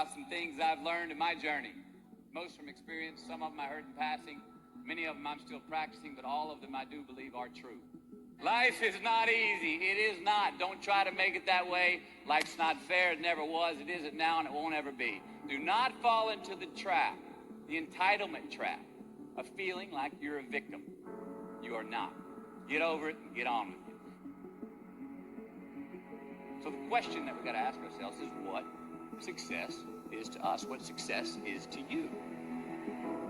about some things I've learned in my journey. Most from experience, some of them I heard in passing, many of them I'm still practicing, but all of them I do believe are true. Life is not easy. It is not. Don't try to make it that way. Life's not fair. It never was. It isn't now, and it won't ever be. Do not fall into the trap, the entitlement trap, of feeling like you're a victim. You are not. Get over it and get on with it. So the question that we've got to ask ourselves is what success is to us. What success is to you.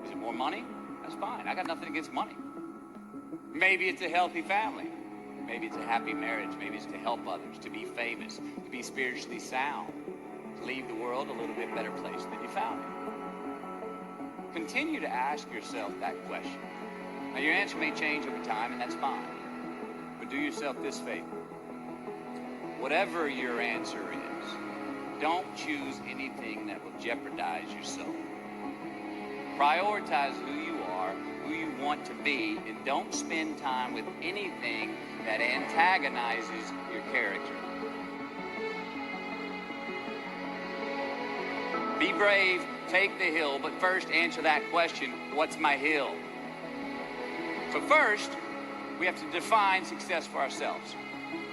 Is it more money? That's fine. I got nothing against money. Maybe it's a healthy family. Maybe it's a happy marriage. Maybe it's to help others, to be famous, to be spiritually sound, to leave the world a little bit better place than you found it. Continue to ask yourself that question. Now, your answer may change over time, and that's fine. But do yourself this favor. Whatever your answer is, don't choose anything that will jeopardize your soul. Prioritize who you are, who you want to be, and don't spend time with anything that antagonizes your character. Be brave, take the hill, but first answer that question, what's my hill? So first, we have to define success for ourselves.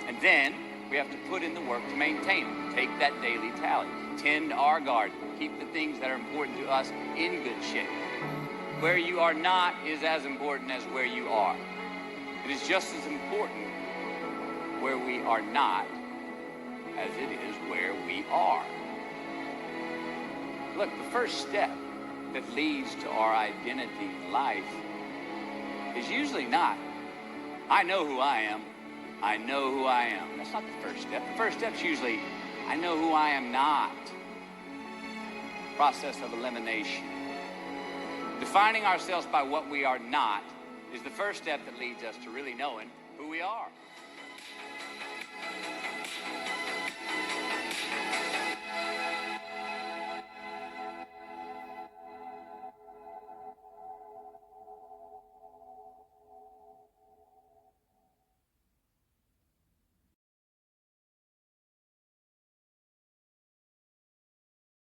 And then, we have to put in the work to maintain it. Take that daily tally. Tend our garden. Keep the things that are important to us in good shape. Where you are not is as important as where you are. It is just as important where we are not as it is where we are. Look, the first step that leads to our identity in life is usually not, I know who I am. I know who I am. That's not the first step. The first step's usually, I know who I am not. Process of elimination. Defining ourselves by what we are not is the first step that leads us to really knowing who we are.